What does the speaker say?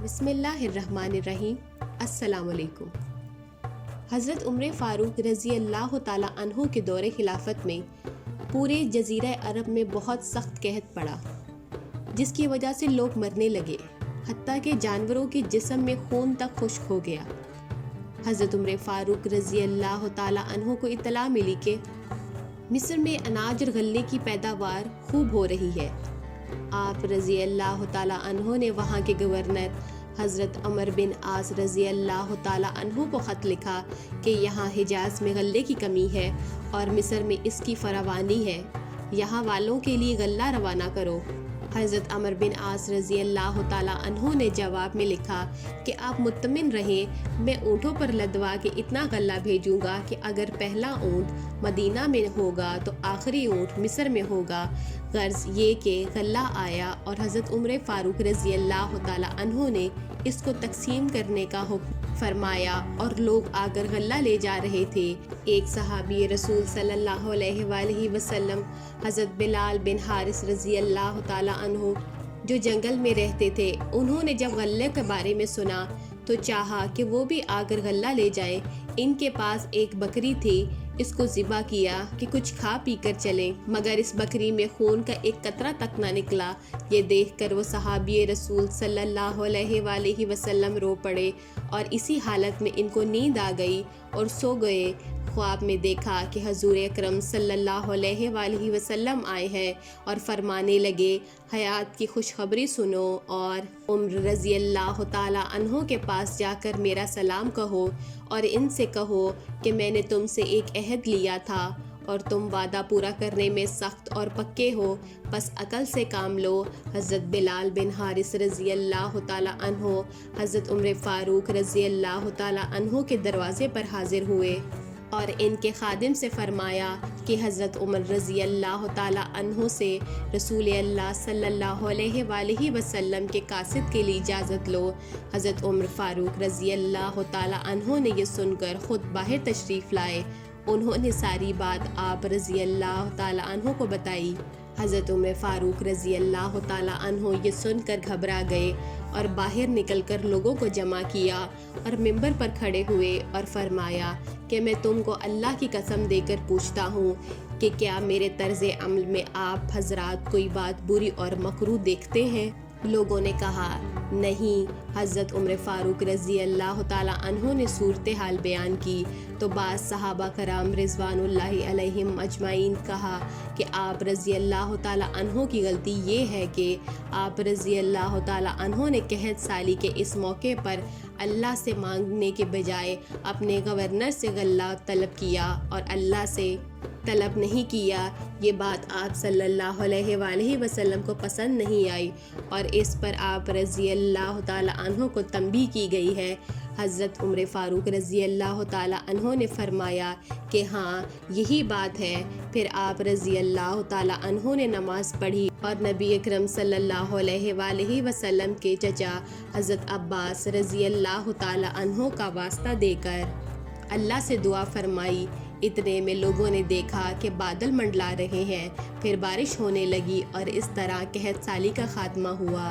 बिस्मिल्लाहिर्रहमानिर्रहीम। अस्सलाम वालेकुम। हज़रत उमर फ़ारूक रज़ी अल्लाह ताला अन्हो के दौरे खिलाफत में पूरे जज़ीरा अरब में बहुत सख्त कहत पड़ा, जिसकी वजह से लोग मरने लगे, हत्ता कि जानवरों के जिस्म में खून तक खुश्क हो गया। हज़रत उमर फ़ारूक रज़ी अल्लाह ताला अन्हो को इत्तला मिली कि मिस्र में अनाज और गल्ले की पैदावार खूब हो रही है। आप रज़ी अल्लाह ताला अन्हो ने वहाँ के गवर्नर हज़रत अमर बिन आस रज़ी अल्लाह ताला अन्हो को ख़त लिखा कि यहाँ हिजाज़ में गल्ले की कमी है और मिस्र में इसकी फरावानी है, यहाँ वालों के लिए गल्ला रवाना करो। हज़रत अमर बिन आस रज़ी अल्लाह ताला अन्हो ने जवाब में लिखा कि आप मुत्तमिन रहें, मैं ऊँटों पर लदवा के इतना गल्ला भेजूँगा कि अगर पहला ऊँट मदीना में होगा तो आखिरी ऊँट मिस्र में होगा। गर्ज ये कि गल्ला आया और हज़रत उमर फ़ारूक रज़ी अल्लाह ताला अन्हो ने इसको तकसीम करने का हुक्म फरमाया और लोग आकर गल्ला ले जा रहे थे। एक सहाबी रसूल सल्लल्लाहु अलैहि वसल्लम हज़रत बिलाल बिन हारिस रज़ी अल्लाह ताला अन्हो जो जंगल में रहते थे, उन्होंने जब गल्ले के बारे में सुना तो चाहा कि वो भी आकर गल्ला ले जाए। इनके पास एक बकरी थी, इसको ज़िबा किया कि कुछ खा पी कर चलें, मगर इस बकरी में खून का एक कतरा तक ना निकला। ये देखकर वो सहाबी रसूल सल्लल्लाहु अलैहि वसल्लम रो पड़े और इसी हालत में इनको नींद आ गई और सो गए। ख्वाब में देखा कि हजूर अकरम सल्लल्लाहु अलैहि वसल्लम आए हैं और फरमाने लगे, हयात की खुशखबरी सुनो और उम्र रज़ी अल्लाह ताला अन्हो के पास जाकर मेरा सलाम कहो और इनसे कहो कि मैंने तुमसे एक अहद लिया था और तुम वादा पूरा करने में सख्त और पक्के हो, बस अकल से काम लो। हज़रत बिलाल बिन हारिस रज़ी अल्लाह ताला अन्हो हज़रत उमर फ़ारूक रज़ी अल्लाह ताला अन्हो के दरवाज़े पर हाजिर हुए और इनके खादिम से फरमाया कि हज़रत उमर रज़ी अल्लाह ताला अन्हो से रसूल अल्लाह सल्लल्लाहु अलैहि वसल्लम के कासिद के लिए इजाज़त लो। हज़रत उमर फ़ारूक रज़ी अल्लाह ताला अन्हो ने ये सुनकर ख़ुद बाहर तशरीफ़ लाए। उन्होंने सारी बात आप रज़ी अल्लाह ताला अन्हो को बताई। हज़रत उमर फ़ारूक रज़ी अल्लाह ताला अन्हो ये सुनकर घबरा गए और बाहर निकलकर लोगों को जमा किया और मिंबर पर खड़े हुए और फरमाया कि मैं तुमको अल्लाह की कसम देकर पूछता हूँ कि क्या मेरे तर्ज़ अमल में आप हज़रात कोई बात बुरी और मकरूह देखते हैं? लोगों ने कहा नहीं। हज़रत उमर फ़ारूक रज़ी अल्लाह ताला अन्हो ने सूरत हाल बयान की तो बाज़ सहाबा कराम रिज़वानुल्लाहि अलैहिम अजमाइन कहा कि आप रज़ी अल्लाह ताला अन्हो की गलती ये है कि आप रज़ी अल्लाह ताला अन्हो ने कहत साली के इस मौके पर अल्लाह से मांगने के बजाय अपने गवर्नर से गल्ला तलब किया और अल्लाह से तलब नहीं किया। ये बात आप सल्लल्लाहु अलैहि वसल्लम को पसंद नहीं आई और इस पर आप रज़ी अल्लाह ताला अन्हो को तंबीह की गई है। हज़रत उमर फ़ारूक रज़ी अल्लाह ताला अन्हो ने फरमाया कि हाँ यही बात है। फिर आप रज़ी अल्लाह ताला अन्हो ने नमाज़ पढ़ी और नबी अकरम सल्लल्लाहु अलैहि वसल्लम के चचा हज़रत अब्बास रज़ी अल्लाह ताला अन्हो का वास्ता देकर अल्लाह से दुआ फरमाई। इतने में लोगों ने देखा कि बादल मंडला रहे हैं, फिर बारिश होने लगी और इस तरह कहत साली का खात्मा हुआ।